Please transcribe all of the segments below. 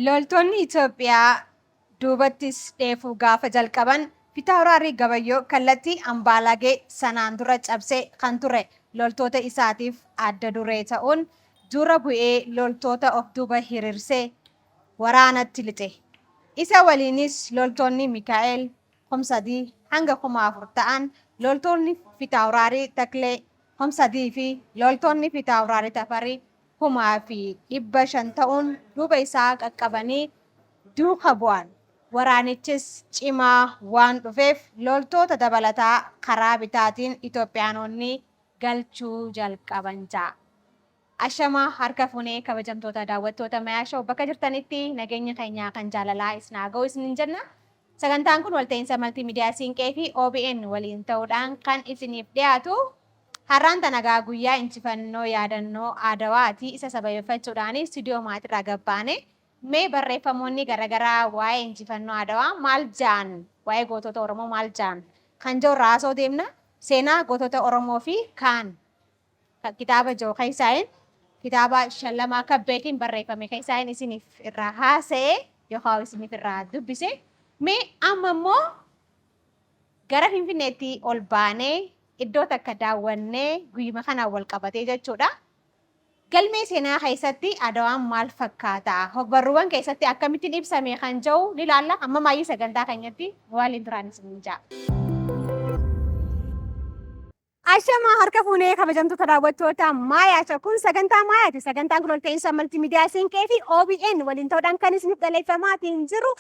Loltoonni Itoophiyaa duubattis dheefuu gaafa jalqaban Fiitaawuraarii Gabayyoo kallattii Ambaalagee sanaan dura cabsee kan ture loltoota isaatiif adda duree ta'uun dura bu'ee loltoota of duuba hiriirsee waraanatti lixe. Isa waliinis loltoonni Mikaa'el 3,000 hanga 4,000 ta'an, loltoonni Fiitaawuraarii Taklee 3,000 fi loltoonni Fiitaawuraarii Tafarii 1,500 ta'uun duuba isaa qaqqabanii duuka bu'an. Waraanichis cimaa waan dhufeef loltoota dabalataa karaa bitaatiin Itoophiyaanonni galchuu jalqaban ja'a. Ashamaa harka fuunee kabajamtoota daawwattoota Mayaashoo bakka jirtanitti nageenya keenyaa kan jaalalaa isin haa ga'u isiniin jenna. Sagantaan kun walta'iinsa maltiimiidiyaa Siinqee fi OBN waliin ta'uudhaan kan isiniif dhiyaatu. Har'aan tanagaa guyyaa injifannoo yaadannoo Adawaatii isa sababeeffachuudhaan istiidiyoo maatirraa gabbaane mee barreeffamoonni garaagaraa waa'ee injifannoo Adawaa maal ja'an, waa'ee gootota Oromoo maal ja'an kan jiru raasoo deemna. Seenaa gootota Oromoo fi kaan kitaaba jiru keessaa'in kitaaba Shallamaa Kabbeetiin barreeffame keessaa'in isiniif irraa haasa'ee yookaan isiniif irraa dubbise. Mee amma immoo gara Finfinneetti ol baanee iddoo takka daawwannee guyyuma kanaan wal qabatee jechuudha. Galmee seenaa keessatti Adawaan maal fakkaata? Hogbarruuwwan keessatti akkamittiin ibsame kan jiru ni ilaalla. Amma maayyii sagantaa keenyatti waliin turaan isin ja'a. Ashamaa harka fuunee kabajamtoota daawwattoota Maayaasha kun sagantaa Maayaati. Sagantaan kun walta'iinsa maltiimiidiyaa Siinqee fi OBN waliin ta'uudhaan kan isiniif dhaleeffamaatiin jiru.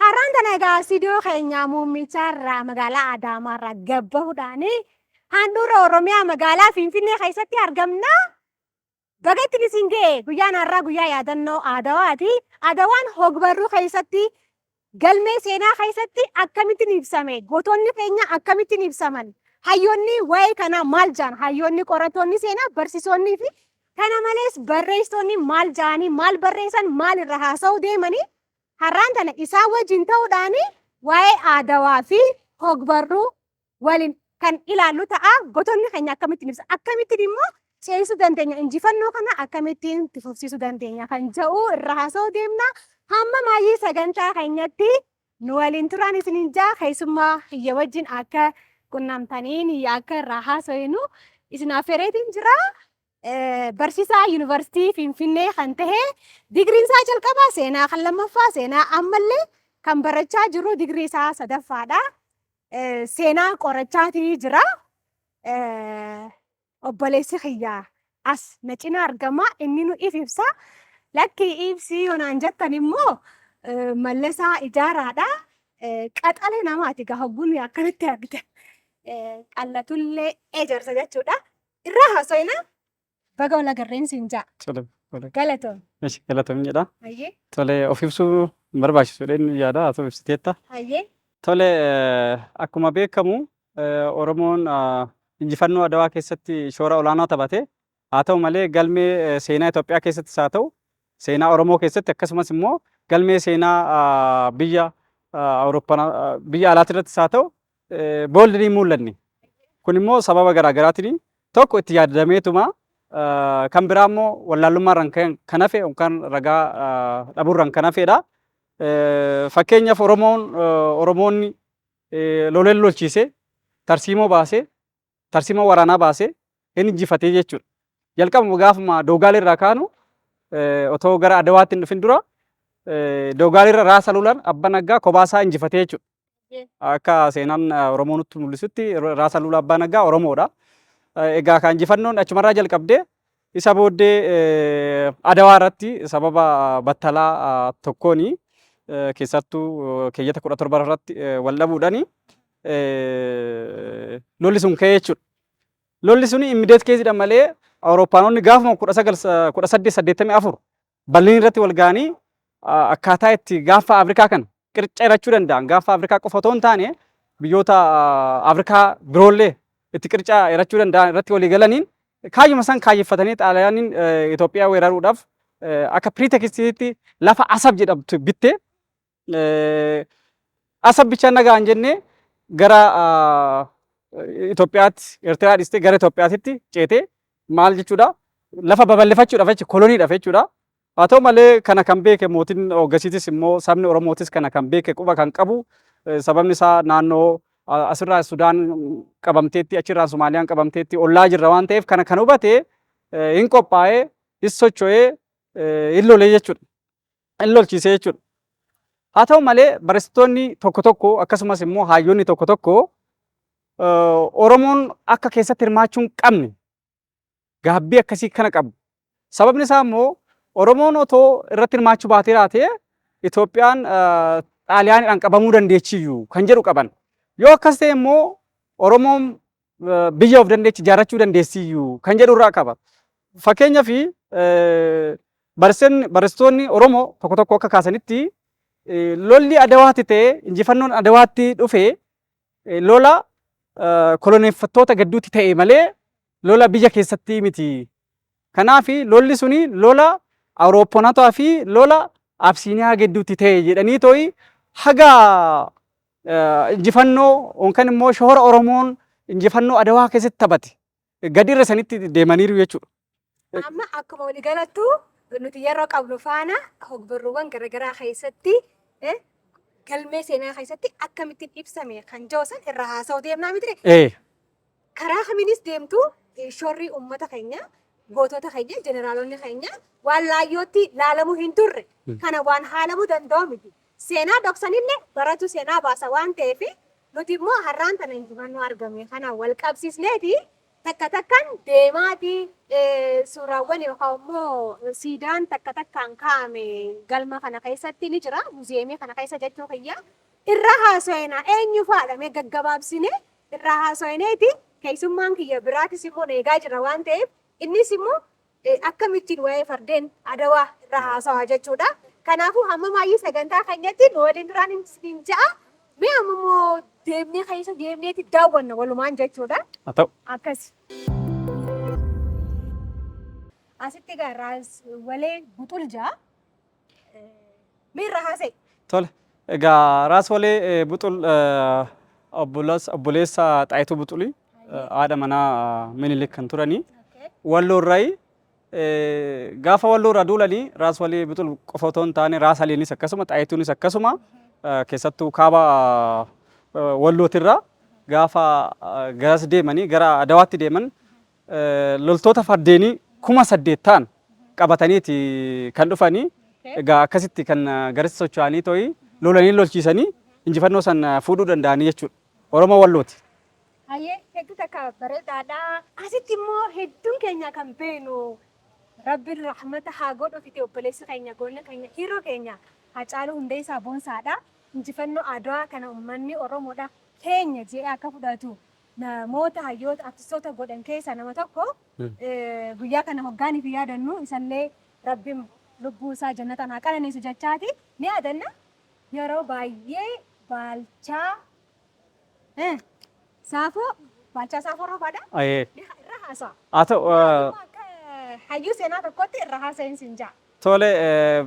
Har'aan tanagaa istiidiyoo keenya muummicharraa magaalaa Adaamaarraa gabbahuudhaan handhuura Oromiyaa magaalaa Finfinnee keessatti argamna. Baga ittiin isin ga'e guyyaan har'aa guyyaa yaadannoo Adawaati. Adawaan hogbarruu keessatti galmee seenaa keessatti akkamittiin ibsame? Gootonni keenya akkamittiin ibsaman? Hayyoonni waa'ee kanaa maal ja'an? Hayyoonni qorattoonni seenaa barsiisonni fi kana malees barreessitoonni maal ja'anii maal barreessan maal irra haasa'uu deemanii har'aan tana isaan wajjin ta'uudhaan waa'ee Adawaa fi hogbarruu waliin kan ilaallu ta'a. Gootonni keenya akkamittiin ibsa? Akkamittiin immoo ceesisuu dandeenya? Injifannoo kana akkamittiin itti fufsiisuu dandeenya kan jedhu irra haasa'uu deemna. Hamma maayyii sagantaa keenyatti nu waliin turaan isiniin ja'a. Keessummaa hiyya wajjin akka qunnamtaniin akka irraa haasa'inu isin affeereetiin jira. Barsiisaa Yuunivarsiitii Finfinnee kan ta'e digriin isaa jalqabaa seenaa, kan lammaffaa seenaa, ammallee kan barachaa jiru digrii isaa sadaffaadha. Seenaa qorachaatii jira. Obboleessi kiyyaa as na cina argama. Inni nu ibsa. Lakkii ibsii yoonaan jettan immoo Mallasaa Ijaaraadha. Qaxalee namaati hogguun akkanatti argite. Qallatullee ejersa jechuudha. Irraa haasa'ina. Baga wal agarreen siin ja'a. Galatoom. Galatoom jedha. Tole of ibsuu barbaachisuudhaan yaada haa ta'u ibsiteetta. Tole akkuma beekamu Oromoon injifannoo Adawaa keessatti shoora olaanaa taphate. Haa ta'u malee galmee seenaa Itoophiyaa keessattis haa ta'u seenaa Oromoo keessatti akkasumas immoo galmee seenaa biyya Awurooppaa biyya alaatti irrattis haa ta'u booldi hin mul'anne. Kun immoo sababa garaa garaatiin tokko itti yaadadameetuma kan biraa immoo wallaalummaarraan kan hafe yookaan ragaa dhabuurraan kan hafedha. Fakkeenyaaf Oromoonni loleen lolchiisee tarsiimoo baasee tarsiimoo waraanaa baasee inni injifatee jechuudha. Jalqabuma gaafuma Doogaal irraa kaanu otoo gara Adawaatti hin dhufin dura Doogaal irra Raasa Lulaan Abbaa Naggaa Kobaasaa injifatee jechuudha. Akka seenaan Oromoo nutti mul'isutti Raasa Lulaa Abbaa Naggaa Oromoodha. Egaa kan injifannoon achumarraa jalqabdee isa booddee Adawaa irratti sababa battalaa tokkooni keessattuu keeyyata 17 irratti wal dhabuudhaani lolli sun ka'ee jechuudha. Lolli sun immideet keessiidha malee Awurooppaanonni gaafuma 1884 Berliin irratti wal ga'anii akkaataa itti gaafa Afrikaa kana qirca hirachuu danda'an. Gaafa Afrikaa qofa otoo hin taane biyyoota Afrikaa biroollee itti qirca hirachuu danda'an irratti walii galaniin kaayyuma san kaayeffatanii Xaaliyaaniin Itoophiyaa weeraruudhaaf akka piriitekstiitti lafa Asab jedhamtu bittee Asab bichaan nagaan jennee gara Itoophiyaatti Eertiraa dhistee gara Itoophiyaatti ceetee maal jechuudha lafa babal'ifachuudhaaf jechuudha koloniidhaaf jechuudha haa ta'u malee kana kan beeke mootiin Oggasiitis immoo sabni Oromootis kana kan beeke quba kan qabu sababni isaa naannoo asirraa Sudaan qabamteetti achirraa Somaaliyaan qabamteetti ollaa jirra waan ta'eef kana kan hubate hin qophaa'ee hin socho'ee hin lolee jechuudha. Hin lolchiisee jechuudha. Haa ta'u malee barsiistonni tokko tokko akkasumas immoo hayyoonni tokko tokko Oromoon akka keessatti hirmaachuu hin qabne gaabbii akkasii kana qabu. Sababni isaa immoo Oromoon otoo irratti hirmaachuu baatee raatee Itoophiyaan Xaaliyaaniidhaan qabamuu dandeechiyyuu kan jedhu qaban. Yoo akkas ta'e immoo Oromoon biyya of dandeechi ijaarrachuu dandeessiyyuu kan jedhu irraa qaba. Fakkeenyaaf barsiistonni Oromoo tokko tokko akka kaasanitti lolli Adawaatti ta'e injifannoon Adawaatti dhufe lola koloneeffattoota gidduutti ta'e malee lola biyya keessatti miti. Kanaaf lolli suni lola Awurooppoonotaa fi lola Absiiniyaa gidduutti ta'e jedhanii too'i haga injifannoo yookaan immoo shoora Oromoon injifannoo Adawaa keessatti taphate gadi irra sanitti deemaniiru jechuudha. Amma akkuma walii galattu nuti yeroo qabnu faana hogbarruuwwan garaagaraa keessatti galmee seenaa keessatti akkamittiin ibsame kan joosan irra haasa'u deemnaa miti. Karaa kamiinis deemtu shoorri uummata keenya gootota keenya jeneraalonni keenya waan laayyootti laalamuu hin turre kana waan haalamuu danda'u miti. Seenaa dhoksanillee baratu seenaa baasa waan ta'eef nuti immoo har'aan tana injifannoo argame kana wal qabsiisneeti takka takkaan deemaati suuraawwan yookaan immoo siidaan takka takkaan kaa'ame galma kana keessatti ni jira muuziyeemii kana keessa jechuu kiyya irra haasa'inaa eenyu faadhame gaggabaabsine irra haasa'ineti keessummaan kiyya biraatis immoo eegaa jira waan ta'eef innis immoo akkamittiin waa'ee fardeen Adawaa irra haasa'aa jechuudha. Kanaafuu hamma maayyii sagantaa keenyatti nu waliin duraan hin ja'a. Mee ammoo deemnee keessa deemneeti daawwanna walumaan jechuudha. Haa ta'u. Akkas. Asitti gaarraas walee buxul ja'a. Mee irra haasa'e? Tole. Egaa raas walee buxul obboleessa Xaayituu Buxulii haadha manaa Minilik kan turanii. Walloo irraa gaafa walloo irraa duulanii raas walee buxul qofa otoo hin taane raas aliinis akkasuma Xaayituunis akkasuma keessattuu kaaba wallootirraa gaafa garas deemanii gara Adawaatti deeman loltoota fardeenii 8,000 ta'an qabataniiti kan dhufanii egaa akkasitti kan garas socho'anii too'i lolanii lolchiisanii injifannoo san fuudhuu danda'anii jechuudha. Oromoo wallooti. Hayyee hedduu takka bareedaadha. Asitti immoo hedduun keenya kan beenu Rabbiin rahmata haa godhu fite obboleessi keenya goonna keenya hiroo keenya Hacaaluu Hundeessaa Boonsaadha. Injifannoo Adawaa kana uummanni Oromoodha keenya jedhee akka fudhatu namoota hayyoota artistoota godhan keessaa nama tokko guyyaa kana hoggaaniif yaadannu isallee Rabbiin lubbuu isaa jannataan haa qananiisu jechaati ni yaadanna yeroo baay'ee Baalchaa Saafoo Baalchaa Saafoo Roobaadha. Irra haasa'a. Haa ta'u. Hayyuu seenaa tokkotti irra haasa'in siin ja'a. Tole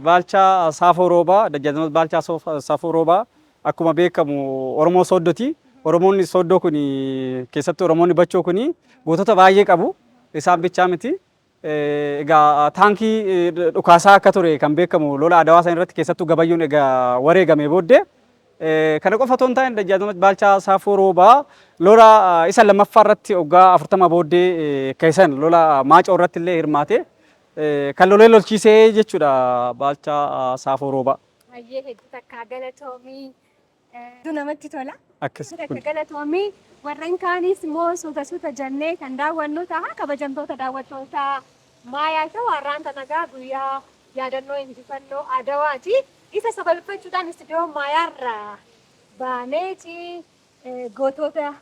Baalchaa Saafoo Roobaa Dajjaazmaach Baalchaa Saafoo Roobaa akkuma beekamu Oromoo Sooddoti. Oromoonni Sooddoo kun keessatti Oromoonni Bachoo kun gootota baay'ee qabu. Isaan bichaa miti. Egaa taankii dhukaasaa akka ture kan beekamu lola Adawaa san irratti keessattuu Gabayyoon egaa wareegame booddee kana qofa otoo hin taane Dajjaazmaach Baalchaa Saafoo Roobaa lola isa lammaffaa irratti waggaa 40 booddee keessan lola Maacoo irratti illee hirmaate kan lolee lolchiisee jechuudha Baalchaa Saafoo Roobaa. Hayyee hedduu takka galatoomii namatti tola. Akkas. Takka galatoomii warreen kaanis immoo suuta jennee kan daawwannu ta'a kabajamtoota daawwattoota maayaa ta'u har'aan tanagaa guyyaa yaadannoo injifannoo Adawaati. Isa sababeeffachuudhaan istiidiyoo maayaarraa baaneeti gootota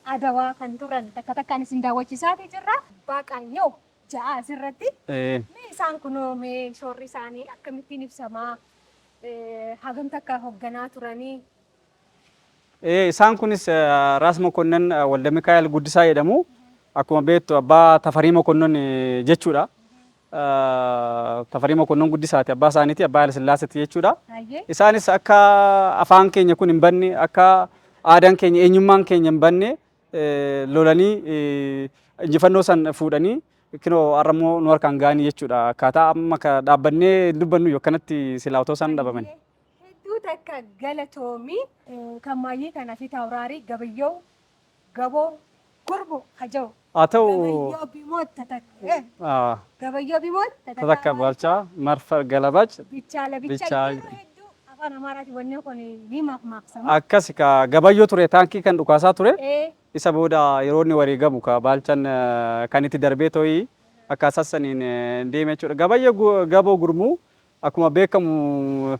Adawaa kan turan takka takkaan isin daawwachiisaa jirra. Baaqaanyoo ja'a asirratti. Mee isaan kunoo mee shoorri isaanii akkamittiin ibsamaa hagam takka hoogganaa turanii. Isaan kunis Raas Mokonnon Walda Mikaa'el Guddisaa jedhamu. Akkuma beektu abbaa Tafarii Mokonnon jechuudha. Tafarii Mokonnon Guddisaati abbaa isaaniiti abbaa Haayile Sillaaseeti jechuudha. Isaanis akka afaan keenya kun hin banne akka aadaan keenya eenyummaan keenya hin banne lolanii injifannoo san fuudhanii kinoo arramoo nu harkaan gaanii jechuudha. Akkaataa amma dhaabbannee dubbannu yookanatti silaa otoo isaan dhabaman. Hedduu takka galatoomii kan maayyee kana fi taawuraarii gabayyoo gaboo gurbu haja'u. Haa ta'u Gabayyoo bimoota takka. Gabayyoo bimoota takka Baalchaa Marfar Galabaach bichaala Bichaa. hedduu afaan Amaaraatiin wanni kun ni maqsama. akkas ka gabayyoo ture taankii kan dhukaasaa ture. Eh, Isa booda yeroo inni wareegamu ka Baalchaan kan itti darbee tooyi akka sassaniin deeme jechuudha. Gaboo gurmuu akkuma beekamu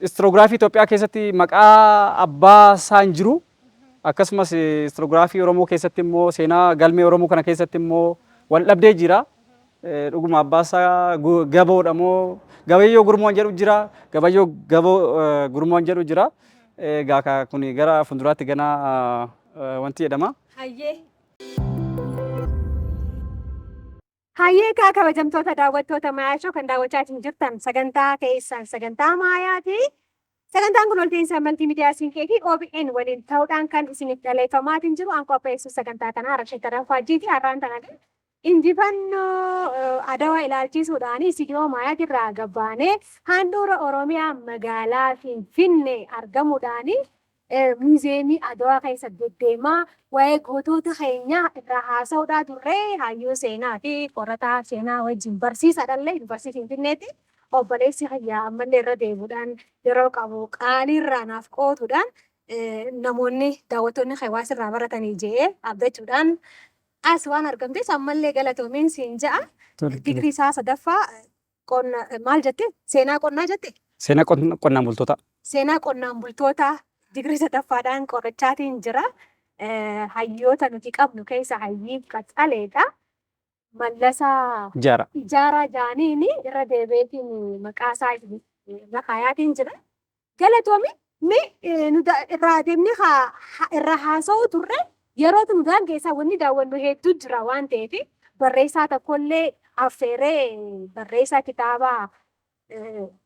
istiroograafii Itoophiyaa keessatti maqaa abbaa isaa hin jiru. Akkasumas istiroograafii Oromoo keessatti immoo seenaa galmee Oromoo kana keessatti immoo wal dhabdee jira. Dhuguma abbaa isaa gaboodha moo gabayyoo gurmuun jedhu jira. Gabayyoo gaboo gurmuun jedhu jira. Egaa kun gara fuulduraatti ganaa wanti jedhama. hayyee. Hayyee kaa kabajamtoota daawwattoota Maayaa kan daawwachaa jirtan sagantaa keessan sagantaa Maayaati. Sagantaan kun olteensa maltiimiidiyaa Siinkeetii OBN waliin ta'uudhaan kan isiniif dhaleeffamaa jiru an qopheessu sagantaa kanaa Rashid Tarafaajiiti har'aan tana injifannoo adawaa ilaalchisuudhaan istiidiyoo Maayaatirraa gabbaanee handhuura Oromiyaa magaalaa Finfinnee argamuudhaan muuziyeemii adawaa keessa deddeemaa waa'ee gootota keenyaa irraa haasa'uudhaa turre hayyuu seenaa fi qorataa seenaa wajjin barsiisaadhallee yuunivarsiitii Finfinneetti. Obboleessi hayyaa ammallee irra deemuudhaan yeroo qabu qaaliirraa naaf qootuudhaan namoonni daawwattoonni hawaasirraa baratanii jee abdachuudhaan as waan argamtes ammallee galatoomiin siin ja'a. Digrii isaa sadaffaa maal jette? Seenaa qonnaa jette? Seenaa qonnaan bultoota. Seenaa qonnaan bultoota digrii sadaffaadhaan qorachaatiin jira. Hayyoota nuti qabnu keessa hayyii qaxaleedha. Mallasaa Ijaaraa Jaaniin irra deebeetiin maqaa isaa lakkaayaatiin jira. Galatoomi irraa deemnee irra haasa'uu turre yeroo nu daangeessaa wanni daawwannu hedduu jira waan ta'eef barreessaa tokkollee affeeree barreessaa kitaaba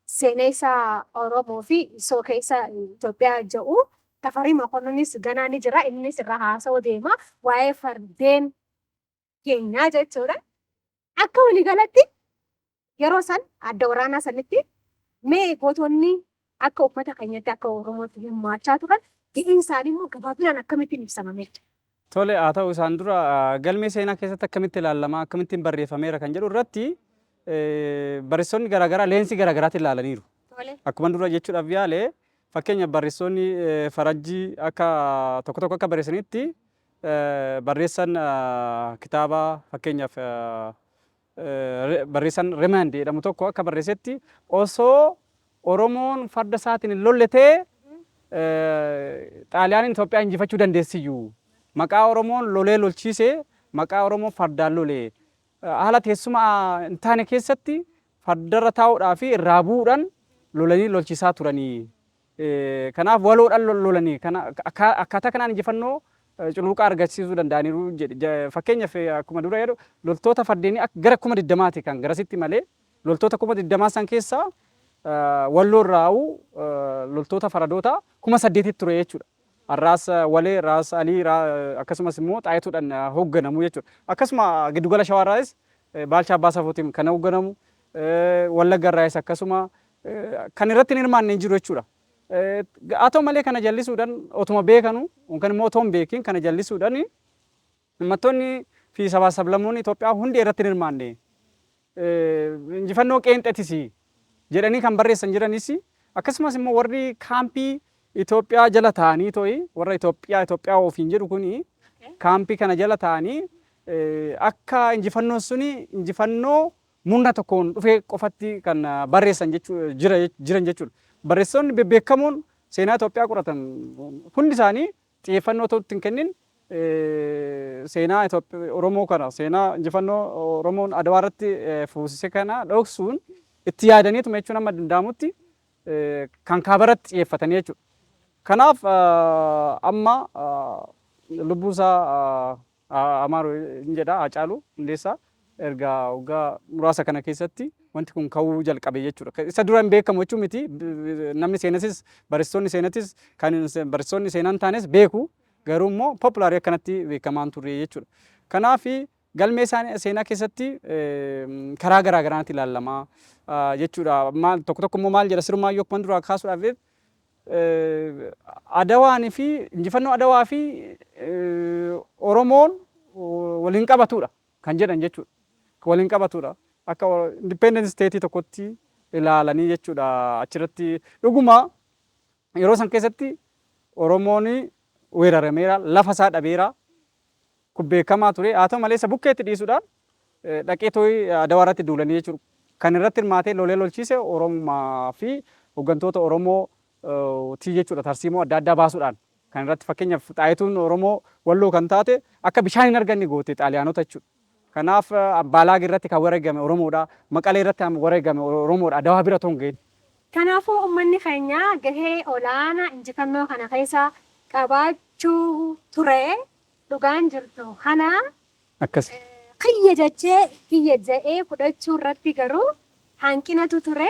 seenessaa Oromoo fi sookeessa Itoophiyaa jedhu Tafarii Mokonnonis ganaa ni jira. Innis irra haasa'uu deema waa'ee fardeen keenyaa jechuudha. Akka waliigalatti yeroo san adda waraanaa sanitti mee gootonni akka uummata keenyatti akka Oromootti hirmaachaa turan ga'een isaanii immoo gabaabinaan akkamittiin ibsamame? Tole haa ta'u isaan dura galmee seenaa keessatti akkamitti ilaalamaa akkamittiin barreeffameera kan jedhu irratti barreessonni garaagaraa leensii garaagaraatiin ilaalaniiru. Akkuma dura jechuudhaaf yaale fakkeenya barreessonni farajjii akka tokko tokko akka barreessanitti barreessan kitaaba fakkeenyaaf barreessan Remand jedhamu tokko akka barreessetti osoo Oromoon farda isaatiin hin lolletee Xaaliyaaniin Itoophiyaa injifachuu dandeessiyyuu maqaa Oromoon lolee lolchiisee maqaa Oromoo fardaan lolee haala teessuma hin taane keessatti fardarra taa'uudhaa fi irraa bu'uudhaan lolanii lolchiisaa turanii. Kanaaf waloodhaan lolanii akkaataa kanaan injifannoo culuuqaa argisiisuu danda'aniiru jedhe. Fakkeenyaaf akkuma dura jedhu loltoota fardeenii gara 20,000ti kan garasitti malee loltoota 20,000 san keessaa walloo irraa'u loltoota faradoota 8,000 ture jechuudha. Raas Walee, Raas Alii akkasumas immoo Xaayituudhaan hoogganamu jechuudha. Akkasuma giddugala Shawaarraayis Baalchaa Abbaa Safootiin kan hoogganamu Wallagga irraayis akkasuma kan irratti hin hirmaanne hin jiru jechuudha. Haa ta'u malee kana jallisuudhaan otuma beekanu yookaan immoo otoo hin beekin kana jallisuudhaan uummattoonni fi sabaa sablammoonni Itoophiyaa hundi irratti hin hirmaanne injifannoo qeenxeetis jedhanii kan barreessan jiranis akkasumas immoo warri kaampii Itoophiyaa jala ta'anii to'i warra Itoophiyaa ofiin jedhu kuni kaampii kana jala ta'anii akka injifannoon suni injifannoo murna tokkoon dhufee qofatti kan barreessan jiran jechuudha. Barreessonni bebbeekamoon seenaa Itoophiyaa qoratan hundi isaanii xiyyeeffannoo otoo hin kennin seenaa Oromoo kana seenaa injifannoo Oromoon Adawaa irratti fuusise kana dhoksuun itti yaadaniituma jechuun amma danda'amutti kan kaabaratti xiyyeeffatanii jechuudha. Kanaaf amma lubbuusaa Amaaru hin jedha Hacaaluu Hundeessaa erga waggaa muraasa kana keessatti wanti kun ka'uu jalqabe jechuudha. Isa dura hin beekamu jechuun miti namni seenatis barreessonni seenatis kan barreessonni seenaa hin taanes beeku garuu immoo populaarii akkanatti beekamaan turre jechuudha. Kanaaf galmee seenaa keessatti karaa garaa garaatti ilaalamaa jechuudha. Tokko tokko immoo maal jedha sirumaayyuu akkuma duraa kaasuudhaaf Adawaanii fi injifannoo Adawaa fi Oromoon waliin qabatudha kan jedhan jechuudha. Waliin qabatudha. Akka independent state tokkotti ilaalanii jechuudha. Achirratti dhuguma yeroo san keessatti Oromoon weerarameera, lafa isaa dhabeera. Kun beekamaa ture. Haa ta'u malee isa bukkeetti dhiisuudhaan dhaqee tooyi Adawaa irratti duulanii jechuudha. Kan irratti hirmaatee lolee lolchiise Oromoo fi hooggantoota Oromoo jechuudha. Tarsiimoo adda addaa baasuudhaan kan irratti fakkeenyaaf Xaayituun Oromoo Walloo kan taate akka bishaan hin arganne goote Xaaliyaanota jechuudha. Kanaaf Ambaalaag irratti kan wareegame Oromoodha. Maqalee irratti kan wareegame Oromoodha. Adawaa bira ta'uun ga'e. Kanaafuu uummanni keenya gahee olaanaa injifannoo kana keessa qabaachuu ture. Dhugaan jirtu kana akkas kiyya jechee fudhachuu irratti garuu hanqinatu ture.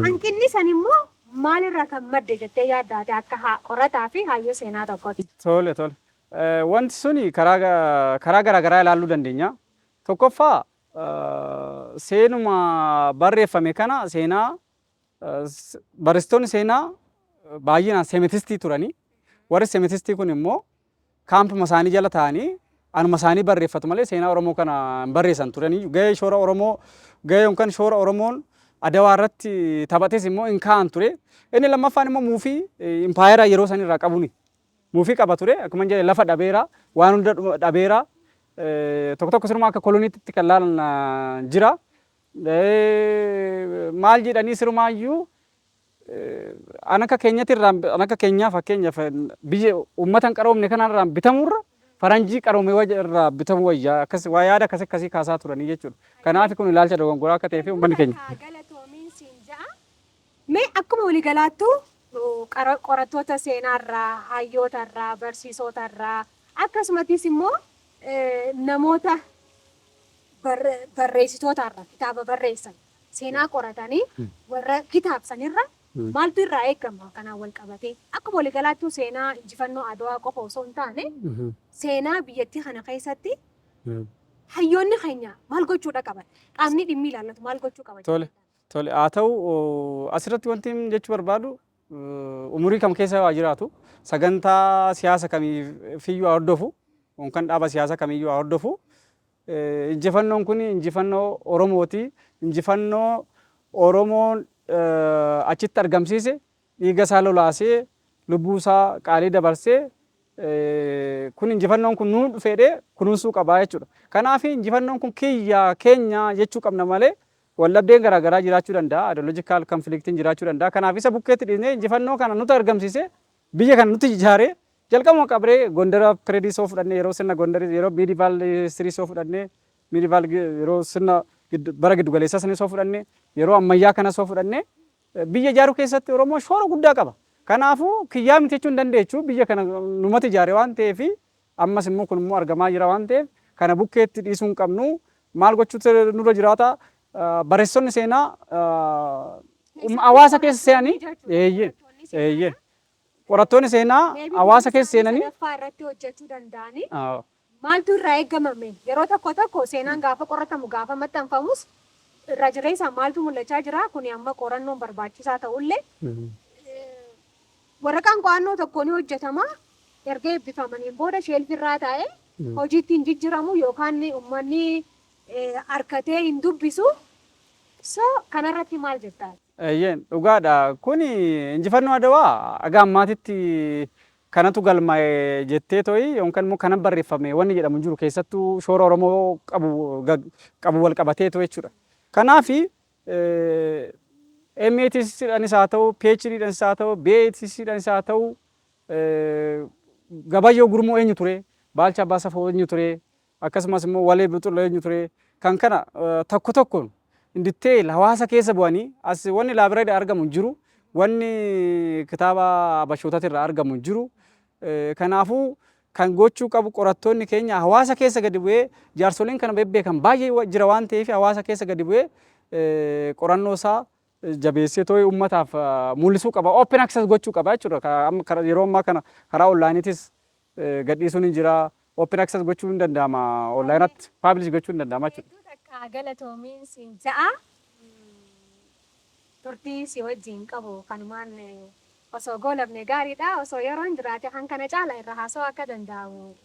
Hanqinni san immoo maalirraa kan madde jettee yaaddaate akka qorataa fi hayyuu seenaa tokkooti. Tole. Wanti suni karaa garaa garaa ilaaluu dandeenya. Tokkoffaa seenuma barreeffame kana seenaa barreessitoonni seenaa baay'inaan seemitistii turanii. Warri seemitistii kun immoo kaampuma isaanii jala ta'anii anuma isaanii barreeffatu malee seenaa Oromoo kana hin barreessan turanii. Gahee shoora Oromoo gahee yookaan shoora Oromoon Adawaa irratti taphates immoo hin kaa'an ture. Inni lammaffaan immoo muufii impaayeraa yeroo san irraa qabuni. Muufii qaba ture. Akkuma jedhe lafa dhabeera, waan hunda dhabeera. Tokko tokko sirumaa akka koloniitti kan laalan jira. Maal jedhanii sirumaayyuu anaka keenyaa fakkeenyaaf biyya uummata hin qaroomne kanarraan bitamurra faranjii qaroome irraa bitamu wayyaa akkas waa yaada akkasii kaasaa turanii jechuudha. Kanaaf kun ilaalcha dogongoraa akka ta'eef uummanni keenya. Mee akkuma waliigalaattu qorattoota seenaarraa, hayyootarraa, barsiisotarraa akkasumas immoo namoota barreessitootarraa kitaaba barreessan seenaa qoratanii warra kitaabsanirra maaltu irraa eegama kanaan wal qabatee akkuma waliigalaattu seenaa injifannoo Adawaa qofa osoo hin taane seenaa biyyattii kana keessatti hayyoonni keenya maal gochuudha qaban qaamni dhimmi ilaallatu maal gochuu qaban. Tole haa ta'u asirratti wanti jechuu barbaadu umurii kam keessa waa jiraatu sagantaa siyaasa kamiifiyyuu haa hordofu yookaan dhaaba siyaasa kamiiyyuu haa hordofu. Injifannoon kun injifannoo Oromooti. Injifannoo Oromoon achitti argamsiise dhiiga isaa lolaasee lubbuu isaa qaalii dabarsee kun injifannoon kun nuun dhufeedhee kunuunsuu qabaa jechuudha. Kanaaf injifannoon kun keenya jechuu qabna malee wallabdeen garaa garaa jiraachuu danda'a. Ideological conflictiin jiraachuu danda'a. Kanaaf isa bukkeetti dhiisnee injifannoo kana nuti argamsiise biyya kana nuti ijaaree jalqabuma qabree Gondara Pireedisoo fudhannee yeroo sirna Gondarii yeroo Midivaal Histirisoo fudhannee Midivaal yeroo sirna bara giddu galeessaa sana soo fudhannee yeroo ammayyaa kana soo fudhannee biyya ijaaruu keessatti Oromoo shoora guddaa qaba. Kanaafuu kiyyaa miti jechuun dandeechuu biyya kana numati ijaare waan ta'eef ammas immoo kun immoo argamaa jira waan ta'eef kana bukkeetti dhiisuu hin qabnu maal gochuutu nurra jiraata. Barreessonni seenaa hawaasa keessa seenanii qorattoonni seenaa hawaasa keessa seenanii irratti hojjechuu danda'anii maaltu irraa eegamame yeroo tokko seenaan gaafa qoratamu gaafa maxxanfamus irra jireessa maaltu mul'achaa jira kun amma qorannoon barbaachisaa ta'ullee waraqaan qo'annoo tokko ni hojjetama erga eebbifamaniin booda sheelfirraa taa'ee hojiitti hin jijjiramu yookaan uummanni harkatee hin dubbisu kanarratti maal jettaa? Dhugaadha. Kun injifannoo Adawaa aga ammaatitti kanatu galmaa'e jettee to'i yookaan immoo kanan barreeffame wanni jedhamu jiru keessattuu shoora Oromoo qabu wal qabatee to'e jechuudha. Kanaaf MATCdhaanis haa ta'u, PhDdhaanis haa ta'u, BATCdhaanis haa ta'u Gabayyoo Gurmoo eenyu ture? Baalchaa Baasafoo eenyu ture? Akkasumas immoo Walee Bixulloo eenyu ture? Kan kana tokko tokkoon inditeel hawaasa keessa bu'anii as wanni laabireedii argamu jiru wanni kitaaba Habashootaati irraa argamu jiru. Kanaafuu kan gochuu qabu qorattoonni keenya hawaasa keessa gadi bu'ee jaarsoliin kana beekan baay'ee jira waan ta'eef hawaasa keessa gadi bu'ee qorannoo isaa jabeessee too'ee uummataaf mul'isuu qaba. Open access gochuu qaba jechuudha. Yeroo ammaa kana karaa onlaayiniitis gadhiisuun ni jira. open access gochuun hin danda'ama onlaayinatti publish gochuun hin danda'ama jechuudha. Hedduu takka galatoomiin siin ja'a. Turtii si wajjin qabu kanumaan osoo goolabne gaariidha. Osoo yeroon jiraate kan kana caala irra haasoo akka danda'amu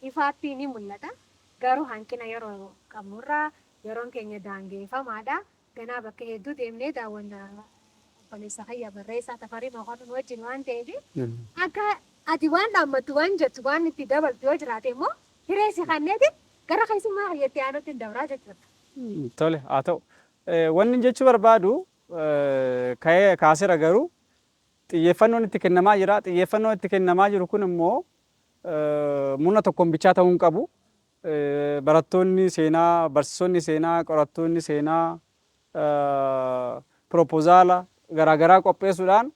ifaatti ni mul'ata. Garuu hanqina yeroo qabnurraa yeroon keenya daangeffamaadha. Ganaa bakka hedduu deemnee daawwanna obboleessa Hayya Barreessaa Tafarii Mokonnon wajjin waan ta'eef akka ati waan dhaammattu waan jettu waan itti dabaltu yoo jiraate immoo hireessi kanneeti gara keessummaa Hayyatti aanutti dabraa jechuudha. Tole haa ta'u. Wanni jechuu barbaadu kaaseera garuu xiyyeeffannoon itti kennamaa jira. Xiyyeeffannoon itti kennamaa jiru kun immoo murna tokkoon bichaa ta'uu hin qabu. Barattoonni seenaa, barsiisonni seenaa, qorattoonni seenaa propoozaala garaagaraa qopheessuudhaan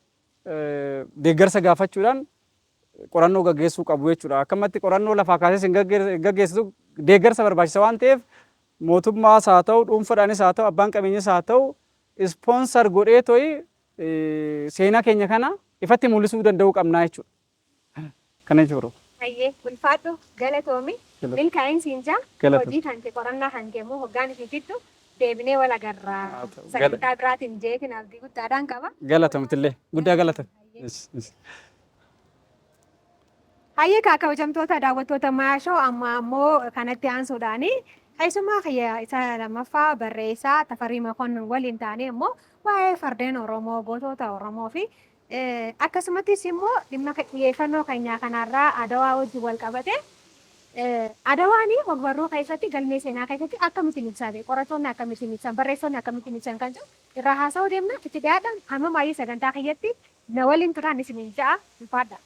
deeggarsa gaafachuudhaan qorannoo gaggeessuu qabu jechuudha. Akkamatti qorannoo lafaa kaasee hin gaggeessitu deeggarsa barbaachisa waan ta'eef mootummaas haa ta'u, dhuunfaadhaanis haa ta'u, abbaan qabeenyas haa ta'u, ispoonsar godhee to'i seenaa keenya kana ifatti mul'isuu danda'uu qabnaa jechuudha. Kana jechuudha. Hayyee ulfaadhu galatoomi. Milkaa'insi injaa hojii kan kee qorannaa kan kee immoo hoggaan isin fiddu deebinee wal agarraa. Sagantaa biraatiin jeetiin abdii guddaadhaan qaba. Galatoomtillee guddaa galatoomi. Hayyee kabajamtoota daawwattoota Maashoo amma ammoo kanatti aansuudhaani keessummaa Hayya isa lammaffaa Barreessaa Tafarii Mokonnon waliin taanee immoo waa'ee fardeen Oromoo gootota Oromoo fi akkasumattis immoo dhimma xiyyeeffannoo keenyaa kanarraa Adawaa wajjin wal qabate Adawaanii ogbarruu keessatti galmee seenaa keessatti akkamittiin ibsame qorattoonni akkamittiin ibsan barreessonni akkamittiin ibsan kan jiru irraa haasa'uu deemna itti dhiyaadhaan hamma maayii sagantaa keessatti na waliin turaan isiniin ja'a ulfaadha.